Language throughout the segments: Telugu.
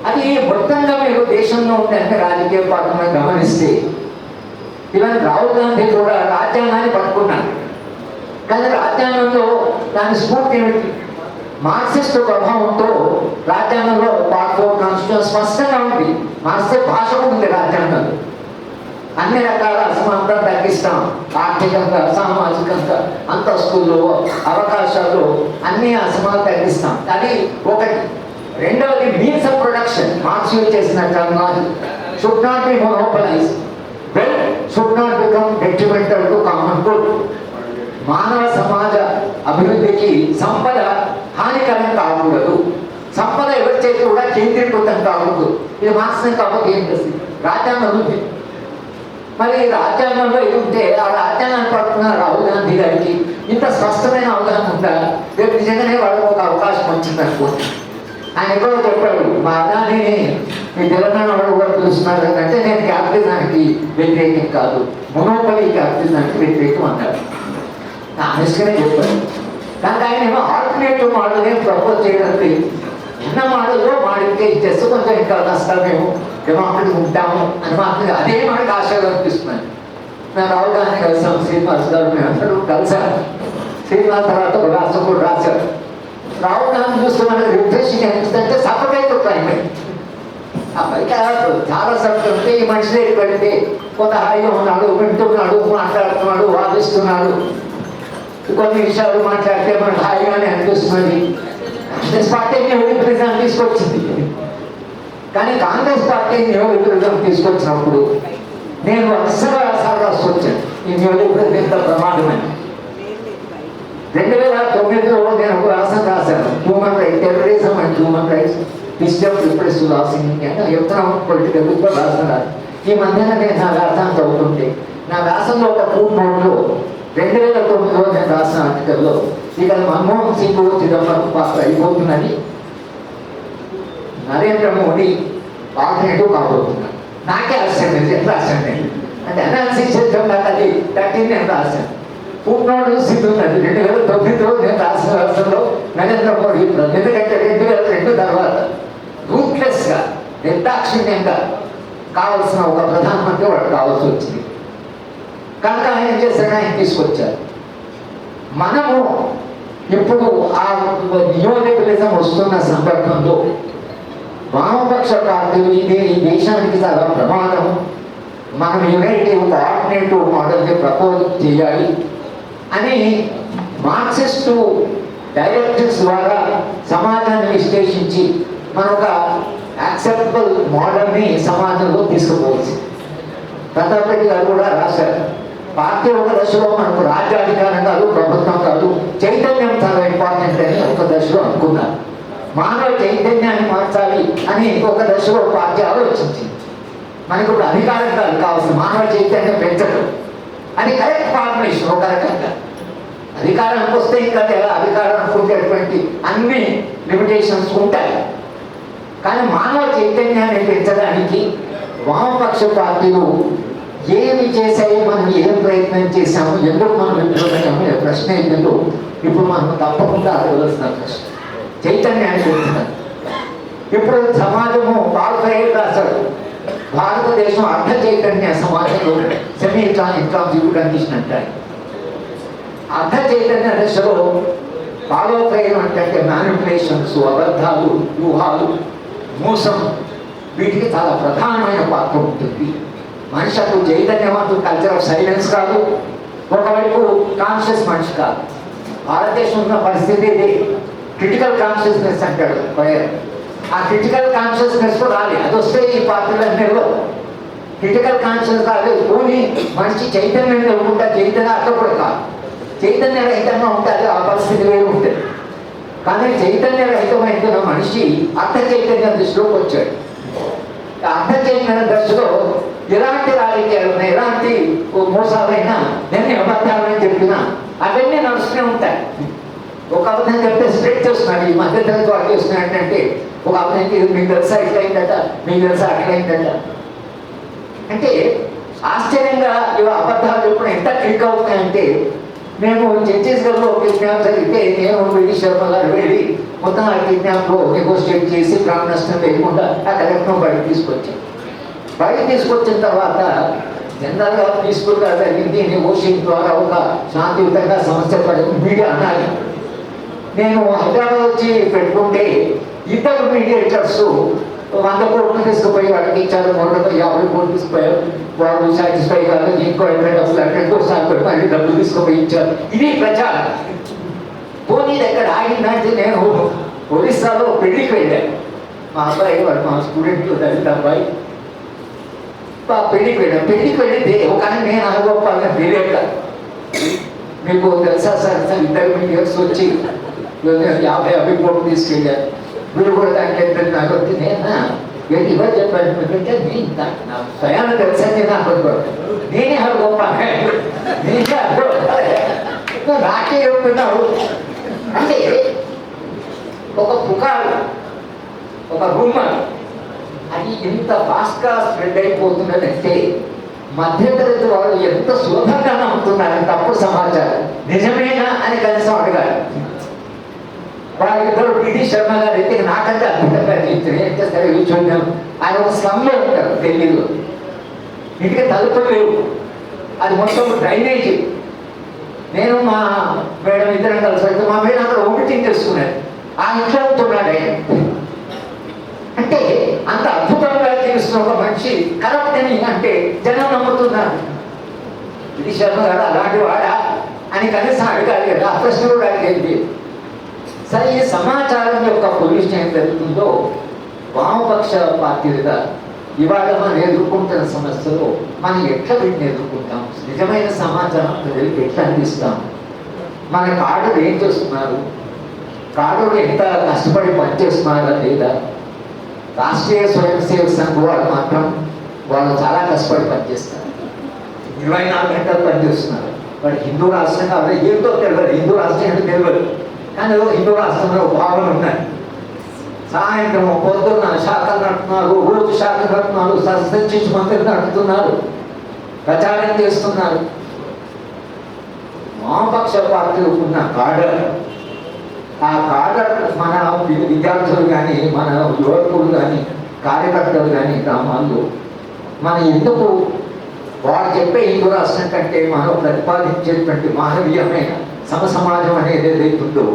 అది మొత్తంగా మీరు దేశంలో ఉండే రాజకీయ పార్టీలను గమనిస్తే ఇవన్నీ రాహుల్ గాంధీ కూడా రాజ్యాంగాన్ని పట్టుకున్నాడు. కానీ రాజ్యాంగంలో దాని స్ఫూర్తి ఏమిటి? మార్క్సిస్ట్ ప్రభావంతో రాజ్యాంగంలో పార్ట్ 4 కాన్స్టిట్యూషన్ స్పష్టంగా ఉంది. మార్క్సిస్ట్ భాష ఉంది రాజ్యాంగంలో. అన్ని రకాల అసమానతలు తగ్గిస్తాం, ఆర్థికంగా సామాజికంగా అంతస్తులు అవకాశాలు అన్ని అసమానత తగ్గిస్తాం. అది ఒకటి. రెండవది means of production. Marx use చేసిన terminology should not be monopolize, well should not become detrimental to common good. మానవ సమాజ అభివృద్ధికి సంపద హానికరం కాకూడదు, సంపద ఎవరి చేతి కూడా కేంద్రీకృతం కాకూడదు. ఇది మార్క్స్ కాకపోతే ఏం చేస్తుంది? రాజ్యాంగం ఉంది. మరి రాజ్యాంగంలో ఇది ఉంటే ఆ రాజ్యాంగాన్ని పట్టుకున్న రాహుల్ గాంధీ గారికి ఇంత స్పష్టమైన అవగాహన ఉందా? రేపు నిజంగానే వాళ్ళకి ఒక అవకాశం వచ్చింది అనుకోండి. ఆయన ఎక్కడో చెప్పాడు, మా అదాన్ని మీ తెలంగాణ వాళ్ళు కూడా పిలుస్తున్నారు అంటే నేను క్యాపిటలిజానికి వ్యతిరేకం కాదు, మొనోపలి క్యాపిటలిజానికి వ్యతిరేకం అన్నాడు. ఆనెస్ట్గానే చెప్పాడు. కానీ ఆయన ఏమో ఆల్టర్నేటివ్ మోడల్ ఏం ప్రపోజ్ చేయడానికి ఉన్న మోడల్లో మాడితే ఇచ్చేస్తే కొంచెం ఇంకా కష్టామేమో డెమోక్రటీ ఉంటాము అని మాత్రం అదే మనకు ఆశగా అనిపిస్తున్నాను. మేము రాహుల్ గాంధీ కలిసాం, శ్రీనివాస్ గారు మేము అందరూ కలిసాను. శ్రీనివాస్ తర్వాత ఒక రాష్ట్రం కూడా రాశారు. రాహుల్ గాంధీ చూస్తే మనకు రిఫ్రెషింగ్ అనిపిస్తుంటే సపరేట్ క్లైమేట్. అప్పటికే చాలా సభ్యులు ఉంటే ఈ మనిషి దగ్గర పెడితే కొంత హాయిగా ఉన్నాడు, వింటున్నాడు, మాట్లాడుతున్నాడు, వాదిస్తున్నాడు, కొన్ని విషయాలు మాట్లాడితే మనకు హాయిగానే అనిపిస్తున్నది. కాంగ్రెస్ పార్టీ న్యూలిబరలిజం తీసుకొచ్చింది. కానీ కాంగ్రెస్ పార్టీ న్యూలిబరలిజం తీసుకొచ్చినప్పుడు నేను అస్సలు రాసి వచ్చాను ఈ న్యూలిబరలిజం ఎంత ప్రమాదమని. 2009లో నేను ఒక వ్యాసం రాశాను, human rights, terrorism and human rights, history of repressive laws in India, economic political బుక్లో రాస్తున్నారు. ఈ మధ్యన నేను నా వ్యాసాన్ని చదువుతుంటే నా వ్యాసంలో ఒక ఫుట్ నోట్లో 2009లో నేను రాసిన ఆర్టికల్లో ఇక మన్మోహన్ సింగ్ చిదంబరం పాత్ర అయిపోతున్నది, నరేంద్ర మోడీ ఆల్టర్నేటివ్ కాబోతున్నాడు. నాకే ఆశ్చర్యం ఎట్లా రాశాను అంటే అనాలిసిస్ చేద్దాం. నాకు అది 13 నేను రాశాను. పూర్ణోడు స్థితి ఉన్నది 2009లో నేను రాసిన వ్యవస్థలో నరేంద్ర మోడీ. ఎందుకంటే 2002 తర్వాత రూట్లెస్గా నిర్దాక్షిణ్యంగా కావాల్సిన ఒక ప్రధానమంత్రి వాడు కావాల్సి వచ్చింది. కనుక ఆయన ఏం చేశాడు, ఆయన తీసుకొచ్చారు. మనము ఇప్పుడు ఆ న్యూలిబరలిజం వస్తున్న సందర్భంలో వామపక్ష పార్టీలు ఇది ఈ దేశానికి చాలా ప్రమాదం, మనం యునైటివ్ ఆల్టర్నేటివ్ మోడల్ని ప్రపోజ్ చేయాలి అని మార్క్సిస్టు డైరెక్టివ్స్ ద్వారా సమాజాన్ని విశ్లేషించి మన ఒక యాక్సెప్టబుల్ మోడల్ని సమాజంలో తీసుకుపోవచ్చు. ప్రతాప్ రెడ్డి గారు కూడా రాశారు, పార్టీ ఒక దశలో మనకు రాజ్యాధికారం కాదు, ప్రభుత్వం కాదు, చైతన్యం చాలా ఇంపార్టెంట్ అని ఒక దశలో అనుకున్నారు. మానవ చైతన్యాన్ని మార్చాలి అని ఒక దశలో పార్టీ ఆలోచించింది. మనకు ఇప్పుడు అధికారం కాదు కావాల్సిన, మానవ చైతన్యం పెంచడం అని కరెక్ట్ ఫార్మేషన్. ఒక రకంగా అధికారానికి వస్తే ఇంకా అధికారానికి ఉండేటువంటి అన్ని లిమిటేషన్స్ ఉంటాయి. కానీ మానవ చైతన్యాన్ని పెంచడానికి వామపక్ష పార్టీలు ఏమి చేశాయి, మనం ఏం ప్రయత్నం చేశాము, ఎందుకు మనం విఫలమయ్యాము ప్రశ్న ఏంటో ఇప్పుడు మనం తప్పకుండా అడగవలసిన ప్రశ్న. చైతన్యాన్ని పెంచుతారు. ఇప్పుడు సమాజము బాగా రాశాడు, భారతదేశం అర్ధ చైతన్య సమాజంలో సెమీ ఇన్ట్రాన్సిటివ్ కండిషన్ అంటారు. అర్ధ చైతన్య దశలో భావోద్వేగం అంటే మ్యానిపులేషన్స్, అబద్ధాలు, వ్యూహాలు, మోసం, వీటికి చాలా ప్రధానమైన పాత్ర ఉంటుంది. మనిషి అప్పుడు చైతన్యవంతుడు, కల్చర్ ఆఫ్ సైలెన్స్ కాదు, ఒకవైపు కాన్షియస్ మనిషి కాదు. భారతదేశం ఉన్న పరిస్థితి ఇది. క్రిటికల్ కాన్షియస్నెస్ అంటాడు పోయారు. ఆ క్రిటికల్ కాన్షియస్నెస్ రాలి, అది వస్తే ఈ పార్టీలన్నిలో క్రిటికల్ కాన్షియస్ రాలేదు. పోనీ మనిషి చైతన్యంగా ఉంటే చైతన్య అట్లా కూడా కాదు, చైతన్య రహితంగా ఉంటుంది, ఆ పరిస్థితి వేరు ఉంటుంది. కానీ చైతన్య రహితమైన మనిషి అర్థ చైతన్య దృష్టిలోకి వచ్చాడు. అర్థ చైతన్య దశలో ఎలాంటి రాజకీయాలు ఉన్నాయి, ఎలాంటి మోసాలైనా, ఎన్ని అబద్ధాలని చెప్పినా అవన్నీ నడుస్తూనే ఉంటాయి. ఒక అబద్ధం చెప్తే స్ప్రెడ్ చేస్తున్నాడు. ఈ మధ్యతరగతి వాళ్ళు చేస్తున్నాడు అంటే ఒక అబద్ధం మీకు తెలుసా ఇట్లయిందట, మీకు తెలుసా అట్లయిందట అంటే ఆశ్చర్యంగా ఇవి అబద్ధాలు చెప్పడం ఎంత క్లిక్ అవుతున్నాయంటే, మేము ఛత్తీస్గఢ్లో ఒక విషయం జరిగితే నేను విడి శర్మ గారు వెళ్ళి మొత్తం ఆ కిడ్నాప్లో నెగోషియేట్ చేసి ప్రాణ నష్టం లేకుండా ఆ కలెక్టర్ బయటకు తీసుకొచ్చాం. బయటకు తీసుకొచ్చిన తర్వాత జనరల్గా పీస్ఫుల్గా జరిగింది, నెగోషియేషన్ ద్వారా ఒక శాంతియుతంగా సమస్య పడింది మీడియా అనాలి. నేను హైదరాబాద్ వచ్చి పెట్టుకుంటే ఇద్దరు మీడియేటర్స్ 100 కోట్లు తీసుకుపోయి వాడికి ఇచ్చారు, 150 కోట్లు తీసుకుపోయారు. వాళ్ళు సాటిస్ఫై కాదు, ఇంకో 100 సార్లు మళ్ళీ డబ్బులు తీసుకుపోయి ఇచ్చారు. ఇది ప్రచారం. పోనీ ఎక్కడ ఆగిందంటే నేను ఒరిస్సాలో పెళ్లికి వెళ్ళాను. మా అబ్బాయి వాడు మా స్టూడెంట్ దళిత అబ్బాయి పెళ్లికి వెళ్ళాను. పెళ్లికి వెళితే ఒక నేను అనుభవాలని తెలియక మీకు తెలుసా సార్ ఇద్దరు మీడియర్స్ వచ్చి 50 కోట్లు తీసుకెళ్ళారు. మీరు కూడా దాంట్లో ఎంత నాకు వచ్చి నేను ఇవ్వ చెప్పాను ఎందుకంటే నేను నా స్వయాన్ని తెలుసని నాకు నేనే గొప్ప నాకే చెప్తున్నావు అంటే ఒక పుకారు, ఒక రూమర్ అది ఇంత ఫాస్ట్గా స్ప్రెడ్ అయిపోతున్నదంటే మధ్యతరగతి వాళ్ళు ఎంత సులభంగా నమ్ముతున్నారు తప్పుడు సమాచారం. నిజమేనా అని కనీసం అడగాలి. వాళ్ళిద్దరు పిటి శర్మ గారు అయితే నాకంటే అద్భుతంగా చేస్తారు. ఏం చేస్తారు కూర్చున్నాం. ఆయన ఒక స్లమ్లో ఉంటారు ఢిల్లీలో, ఇంటికి తలుపులు లేవు, అది మొత్తం డ్రైనేజ్. నేను మా మేడం ఇద్దరం కలిసి వెళ్తే మా మేడం అక్కడ ఓమిటింగ్ చేసుకున్నారు. ఆ ఇంట్లో ఉంటున్నాడు ఆయన. అంటే అంత అద్భుతంగా చేస్తున్న ఒక మనిషి కరప్ట్ అని అంటే జనం నమ్ముతున్నారు. పిటి శర్మ గారు అలాంటి వాడా అని కనీసం అడగాలి కదా, ఆ ప్రశ్న కూడా అడిగేది. సరే, ఈ సమాచారం యొక్క పొల్యూషన్ ఏం జరుగుతుందో వామపక్ష పార్టీలుగా ఇవాళ మనం ఎదుర్కొంటున్న సమస్యలో మనం ఎట్లా వీటిని ఎదుర్కొంటాం, నిజమైన సమాచారం ప్రజలకు ఎట్లా అందిస్తాం, మన కాడులు ఏం చేస్తున్నారు, కాడులు ఎంత కష్టపడి పనిచేస్తున్నారా లేదా. రాష్ట్రీయ స్వయం సేవక సంఘం వాళ్ళు మాత్రం వాళ్ళు చాలా కష్టపడి పనిచేస్తారు, 24 గంటలు పనిచేస్తున్నారు. వాడు హిందూ రాష్ట్రం కాబట్టి ఏంటో తెలియదు, హిందూ రాష్ట్రం ఏంటో తెలియదు, కానీ హిందూ రాష్ట్రంలో భావన ఉన్నాయి. సాయంత్రం పొద్దున్న శాఖలు నడుపుతున్నారు, రోజు శాఖలు నడుపుతున్నారు, సస్పెన్షన్ మంత్రులు నడుపుతున్నారు, ప్రచారం చేస్తున్నారు. వామపక్ష పార్టీలకు ఉన్న కాడర్, ఆ కాడర్ మన విద్యార్థులు కానీ మన యువకులు కానీ కార్యకర్తలు కానీ గ్రామాల్లో మన ఎందుకు వాడు చెప్పే హిందూ రాష్ట్రం కంటే మనం ప్రతిపాదించేటువంటి మానవీయమైన సమసమాజం అనేది ఏదైతుందో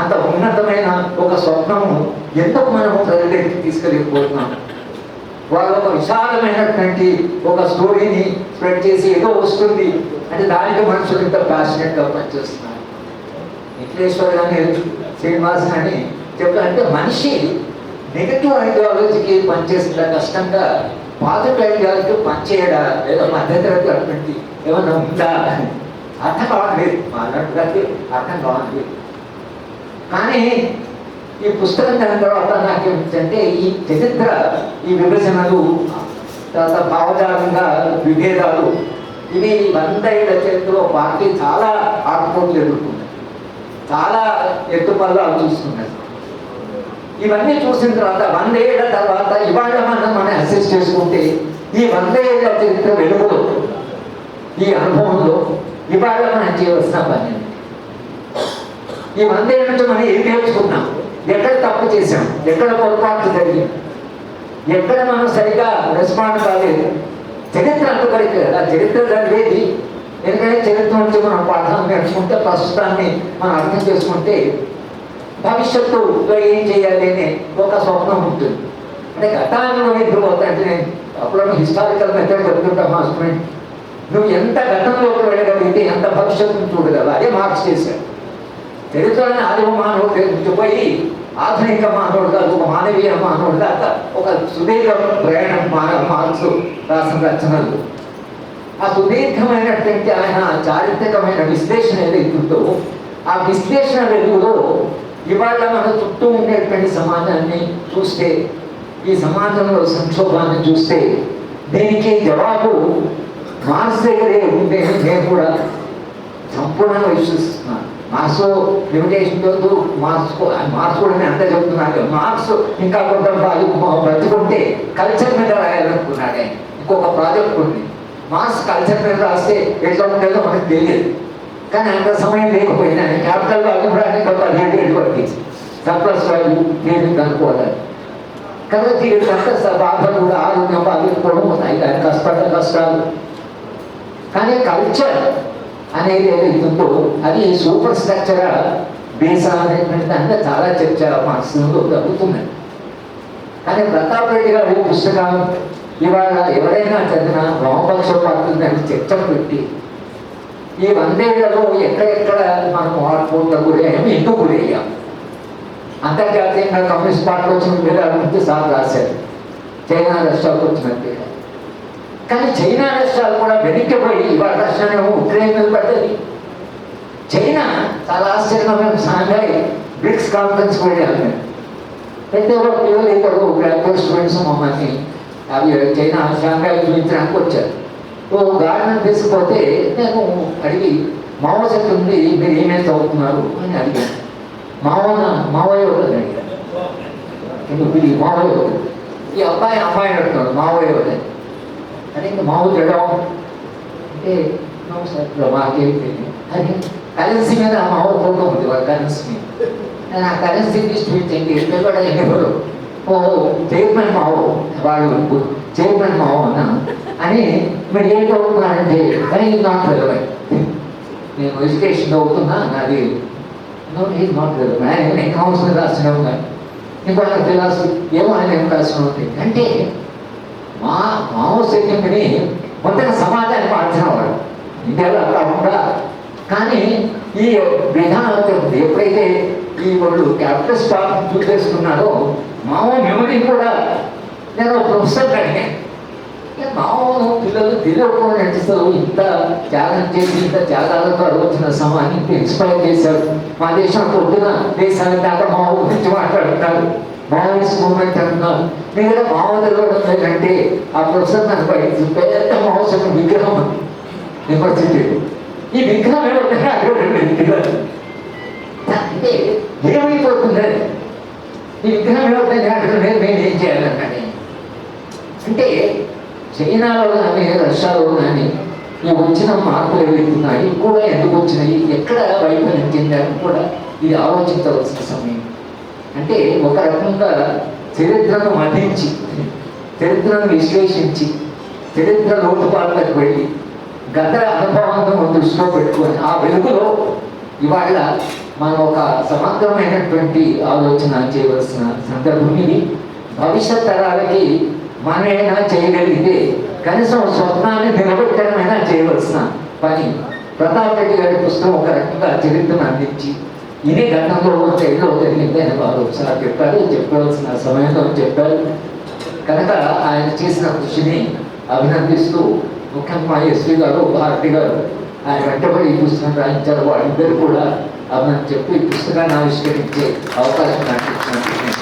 అంత ఉన్నతమైన ఒక స్వప్నము ఎందుకు మనము ప్రజలకి తీసుకెళ్ళిపోతున్నాం. వాళ్ళు ఒక విశాలమైనటువంటి ఒక స్టోరీని స్ప్రెడ్ చేసి ఏదో వస్తుంది అంటే దానికి మనుషులు ఇంత ప్యాషనెట్గా పనిచేస్తున్నారు. విశ్వేశ్వర్ కానీ శ్రీనివాస్ కానీ చెప్పాలంటే మనిషి నెగటివ్ ఐడియాలజీకి పనిచేసిన కష్టంగా పాజిటివ్ ఐడియాలజీ పనిచేయడా లేదా మధ్యతరగతి అటువంటి ఏమన్నా ఉందా అర్థం కావట్లేదు, మాట్లాడుతుంది అర్థం కావట్లేదు. కానీ ఈ పుస్తకం చదివిన తర్వాత నాకేమిటంటే ఈ చరిత్ర, ఈ విభజనలు, తర్వాత భావజాలంగా విభేదాలు, ఇవి 100 ఏళ్ల చరిత్రలో పార్టీ చాలా ఆటుపోట్లు ఎదుర్కొంది, చాలా ఎత్తుపల్లాలు చూస్తున్నాయి. ఇవన్నీ చూసిన తర్వాత 100 ఏళ్ల తర్వాత ఇవాళ మనం అసెస్ చేసుకుంటే ఈ 100 ఏళ్ల చరిత్ర వెలుగులో ఈ అనుభవంలో ఇవాళ మనం చేయవలసిన పని. ఈ 100 ఏళ్ళ నుంచి మనం ఏం నేర్చుకున్నాం, ఎక్కడ తప్పు చేసాం, ఎక్కడ పొరపాటు జరిగింది, ఎక్కడ మనం సరిగా రెస్పాండ్ కాలేదు. చరిత్ర అంతవరకు కదా చరిత్ర జరిగేది. ఎందుకంటే చరిత్ర నుంచి మనం పాఠాలు నేర్చుకుంటే ప్రస్తుతాన్ని మనం అర్థం చేసుకుంటే భవిష్యత్తులో ఏం చేయాలి అనే ఒక స్వప్నం ఉంటుంది. అంటే గతాన్ని నిద్రపోతా అంటే నేను అప్పుడు హిస్టారికల్ మెథడ్ చెప్తుంటా మా స్టూడెంట్, నువ్వు ఎంత గతంలోకి వెళ్ళగలిగితే ఎంత భవిష్యత్తును చూడగలవు. అదే మార్క్స్ చేశాడు. చరిత్రని ఆదిమ మానవుడు పోయి ఆధునిక మానవుడు కాదు, ఒక మానవీయ మానవుడు దాకా ఒక సుదీర్ఘ ప్రయాణం మార్క్స్ రాసిన రచనలు. ఆ సుదీర్ఘమైనటువంటి ఆయన చారిత్రకమైన విశ్లేషణ ఏదైతుందో ఆ విశ్లేషణ వెలుగులో ఇవాళ మన చుట్టూ ఉండేటువంటి సమాజాన్ని చూస్తే, ఈ సమాజంలో సంక్షోభాన్ని చూస్తే దీనికి జవాబు మార్క్స్ దగ్గరే ఉంటేనే నేను కూడా సంపూర్ణంగా విశ్వసిస్తున్నాను. మార్క్స్ లిమిటేషన్ మార్క్స్ కూడా నేను అంతా చెప్తున్నాను. మార్క్స్ ఇంకా కొంత బ్రతుకుంటే కల్చర్ మీద రాయాలనుకున్నాడు ఆయన. ఇంకొక ప్రాజెక్ట్ ఉంది, మార్క్స్ కల్చర్ మీద రాస్తే ఎట్లా ఉండేదో మనకు తెలియదు. కానీ అంత సమయం లేకపోయినా క్యాపిటల్ అభిప్రాయాన్ని ఒక 17 ఏళ్ళు పట్టించి సర్ప్లస్ వాల్యూ దీనికి అనుకోవాలి. కాబట్టి రక్త బాధలు కూడా ఆరోగ్యం బాధించుకోవడం ఉన్నాయి, దాని కష్టాలు. కానీ కల్చర్ అనేది ఏదైతుందో అది సూపర్ స్ట్రక్చర్ బేస్ అనేటువంటి దాంట్లో చాలా చర్చ మనసులో జరుగుతున్నాయి. కానీ ప్రతాప్ రెడ్డి గారి పుస్తకం ఇవాళ ఎవరైనా చదివినా వామపక్ష పార్టీని చర్చ పెట్టి ఈ 100 ఏళ్లలో ఎక్కడెక్కడ మనం ఆడుకోవడం గురయ్యాము, ఎందుకు గురయ్యాం, అంతర్జాతీయంగా కమ్యూనిస్ట్ పార్టీలో వచ్చిన విధాల నుంచి సార్ రాశారు చైనా రష్యాకు వచ్చినట్టే. కానీ చైనా రష్యాలు కూడా వెనక్కిపోయి ఇవాళ రష్యానేమో ఉక్రెయిన్ మీద పడ్డది. చైనా చాలా ఆశ్చర్యంగా మేము షాంఘై బ్రిక్స్ కాన్ఫరెన్స్ వెళ్ళాము మేము. అయితే ఒక పిల్లలు ఇద్దరు గ్రాడ్యుయేట్ స్టూడెంట్స్ మమ్మల్ని అవి చైనా షాంఘై చూపించడానికి వచ్చారు. ఓ గార్డెన్ తీసుకుపోతే నేను అడిగి మావో సెట్ ఉంది, మీరు ఏమేమి చదువుతున్నారు అని అడిగాను. మావయ్య అని అడిగాను. ఇది మావయ్య, ఈ అమ్మాయిని అడుగుతున్నాడు మావయ్య అని. ఇంకా మావు తిడడం అంటే సార్ మాకేం తెలియదు అని. కరెన్సీ మీద ఆ మావ ఫోటో ఉంది, వాళ్ళ కరెన్సీ మీద. నేను ఆ కరెన్సీ చూపించండి కూడా ఎవరు ఓ చైర్మన్ మావో వాళ్ళు చైర్మన్ మావో అన్నా అని. మీరు ఏం చదువుతున్నారంటే కానీ నాట్ రెలవెంట్, నేను ఎడ్యుకేషన్ చదువుతున్నా, నాది ఈజ్ నాట్ రెలవెంట్. ఆయన ఎకనామిక్స్ మీద రాసిన ఉన్నాయి, ఇంకో ఆయన ఫిలాసఫీ ఏమో ఆయన ఏం రాసిన ఉంది. అంటే మావో సెకండ్ని మొత్తం సమాజాన్ని మార్చిన వాడు ఇండియాలో అట్లా ఉందా. కానీ ఈ విధానం ఎప్పుడైతే ఈ వాళ్ళు క్యాపిటల్ స్టాక్ చూసేసుకున్నారో మావో మెమరీ కూడా నేను ప్రొఫెసర్ అడిగాను. మావో పిల్లలు తెలియకుండా నడుస్తారు, ఇంత త్యాగం చేసి ఇంత త్యాగాలతో వచ్చిన సమాజాన్ని ఇంత ఇన్స్పైర్ చేశారు. మా దేశం పొద్దున దేశానికి దాకా మావో గురించి మాట్లాడుతున్నారు, మావోయిస్ట్ మూమెంట్ అంటున్నారు. మీరు మావో తెలియడం ఏంటంటే ఆ ప్రొఫెసర్ నాకు బయట పెద్ద మావోయిస్ట్ విగ్రహం యూనివర్సిటీ. ఈ విగ్రహం అంటే ఏమైపోతుంది, ఈ విగ్రహం ఏమవుతుంది అంటే మేము ఏం చేయాలన్నాడు. అంటే చైనాలో కానీ రష్యాలో కానీ ఈ వచ్చిన మార్పులు ఏవైతున్నాయి కూడా ఎందుకు వచ్చినాయి, ఎక్కడ వైఫల్యం చెందారని కూడా ఇది ఆలోచించవలసిన సమయం. అంటే ఒక రకంగా చరిత్రను మధించి, చరిత్రను విశ్లేషించి, చరిత్ర లోటుపాట్లకు వెళ్ళి గత అనుభవాలను దృష్టిలో పెట్టుకొని ఆ వెలుగులో ఇవాళ మనం ఒక సమగ్రమైనటువంటి ఆలోచన చేయవలసిన సందర్భం ఇది. భవిష్యత్ తరాలకి మనమైనా చేయగలిగితే కనీసం స్వప్నాన్ని నిలబెట్టడమైనా చేయవలసిన పని. ప్రతాప్ రెడ్డి గారి పుస్తకం ఒక రకంగా చరిత్రను అందించి ఇది గతంలో ఎల్లో జరిగింది అని వారు ఒకసారి చెప్పారు, చెప్పవలసిన సమయంలో చెప్పారు. కనుక ఆయన చేసిన కృషిని అభినందిస్తూ ముఖ్యంగా ఎస్వి గారు, భారతి గారు ఆయన వెంటబడి ఈ పుస్తకం రాయించారు. వాళ్ళిద్దరు కూడా అభినందన చెప్పి ఈ పుస్తకాన్ని ఆవిష్కరించే అవకాశం నాకు ఇచ్చినట్టు